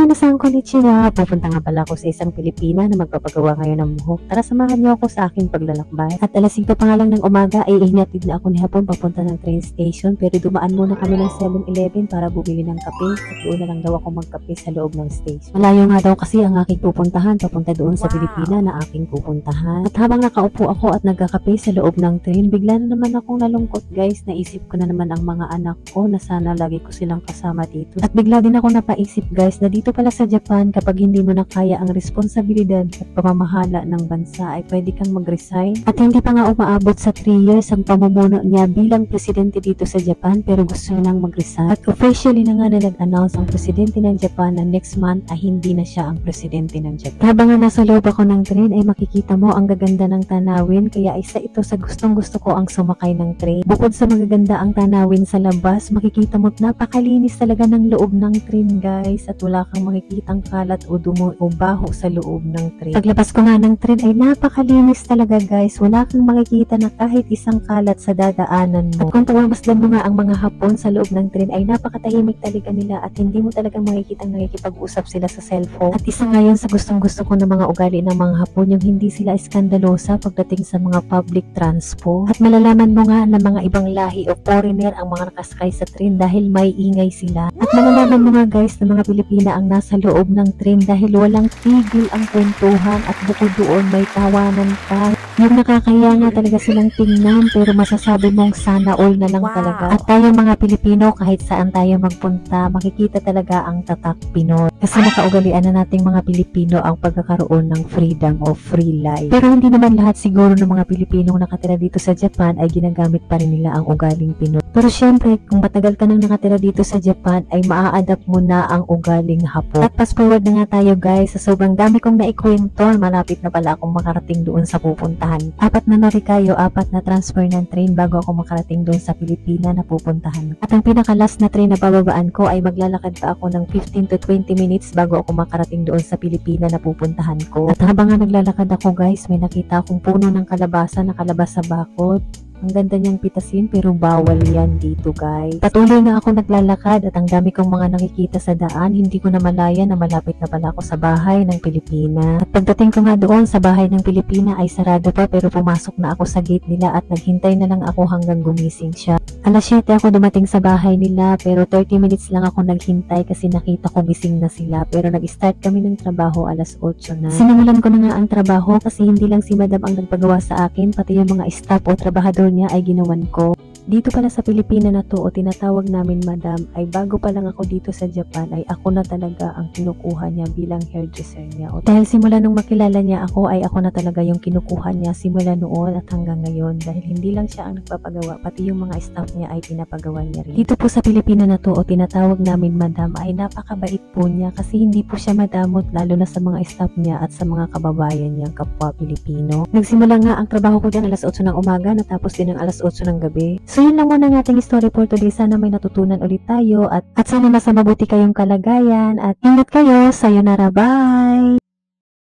Minasan konnichiwa, pupunta nga pala ako sa isang Pilipina na magpapagawa ngayon ng buhok. Tara, samahan niyo ako sa aking paglalakbay. At alas 5 pa nga lang ng umaga ay ihinatid na ako ni Hapon papunta ng train station, pero dumaan muna kami ng 7-Eleven para bumili ng kape at doon na lang daw ako magkape sa loob ng station. Malayo nga daw kasi ang aking pupuntahan papunta doon sa Pilipina na aking pupuntahan. At habang nakaupo ako at nagkakape sa loob ng train, bigla na naman akong nalungkot guys. Naisip ko na naman ang mga anak ko na sana lagi ko silang kasama dito. At bigla din ako napaisip guys na dito pala sa Japan, kapag hindi mo na kaya ang responsibilidad at pamamahala ng bansa ay pwede kang mag-resign. At hindi pa nga umaabot sa 3 years ang pamumuno niya bilang presidente dito sa Japan, pero gusto niya nang mag-resign. At officially na nga na nag-announce ang presidente ng Japan na next month ay hindi na siya ang presidente ng Japan. Habang nga nasa loob ako ng train ay makikita mo ang gaganda ng tanawin, kaya isa ito sa gustong gusto ko ang sumakay ng train. Bukod sa magaganda ang tanawin sa labas, makikita mo't napakalinis talaga ng loob ng train guys, at wala kang makikitang kalat o dumo o baho sa loob ng train. Paglabas ko nga ng train ay napakalinis talaga guys, wala kang makikita na kahit isang kalat sa dadaanan mo. At kung pagmamasdan mo nga ang mga Hapon sa loob ng train ay napakatahimik talaga nila at hindi mo talaga makikitang nakikipag-usap sila sa cellphone. At isa nga yun sa gustong gusto ko ng mga ugali ng mga Hapon, yung hindi sila iskandalosa pagdating sa mga public transport. At malalaman mo nga na mga ibang lahi o foreigner ang mga nakasakay sa train dahil may ingay sila. At malalaman mo nga guys na mga Pilipina ang nasa loob ng train dahil walang tigil ang kwentuhan at bukod doon may tawanan pa. Yung nakakaya nga talaga silang tingnan, pero masasabi mong sana all na lang talaga. At tayo mga Pilipino, kahit saan tayo magpunta, makikita talaga ang tatak Pinoy. Kasi nakaugalian na nating mga Pilipino ang pagkakaroon ng freedom o free life. Pero hindi naman lahat siguro ng mga Pilipinong nakatira dito sa Japan ay ginagamit pa rin nila ang ugaling Pinoy. Pero syempre, kung matagal ka nang nakatira dito sa Japan, ay maa-adapt mo na ang ugaling Hapon. At fast forward na nga tayo guys, sa sobrang dami kong naikwento, malapit na pala akong makarating doon sa pupuntahan. 4 na norikayo, 4 na transfer ng train bago ako makarating doon sa Pilipina na pupuntahan. At ang pinaka-last na train na bababaan ko ay maglalakad pa ako ng 15 to 20 minutes bago ako makarating doon sa Pilipina na pupuntahan ko. At habang nga naglalakad ako guys, may nakita akong puno ng kalabasa na kalabasa bakod. Ang ganda niyang pitasin pero bawal yan dito guys. Patuloy na ako naglalakad at ang dami kong mga nakikita sa daan. Hindi ko na malaya na malapit na pala ako sa bahay ng Pilipina. At pagdating ko nga doon sa bahay ng Pilipina ay sarado pa, pero pumasok na ako sa gate nila at naghintay na lang ako hanggang gumising siya. Alas 7 ako dumating sa bahay nila, pero 30 minutes lang ako naghintay kasi nakita ko gising na sila. Pero nag-start kami ng trabaho alas 8 na. Sinimulan ko na nga ang trabaho kasi hindi lang si Madam ang nagpagawa sa akin, pati yung mga staff o trabahador niya ay ginawan ko. Dito pala sa Pilipina na to o tinatawag namin Madam, ay bago pa lang ako dito sa Japan ay ako na talaga ang kinukuha niya bilang hairdresser niya. O dahil simula nung makilala niya ako ay ako na talaga yung kinukuha niya simula noon at hanggang ngayon, dahil hindi lang siya ang nagpapagawa, pati yung mga staff niya ay pinapagawa niya rin. Dito po sa Pilipina na to o tinatawag namin Madam ay napakabait po niya kasi hindi po siya madamot, lalo na sa mga staff niya at sa mga kababayan niyang kapwa Pilipino. Nagsimula nga ang trabaho ko dyan alas 8 ng umaga, natapos din ang alas 8 ng gabi. So yun lang muna ang ating story for today. Sana may natutunan ulit tayo at sana nasa mabuti kayong kalagayan at ingat kayo. Sayonara, bye!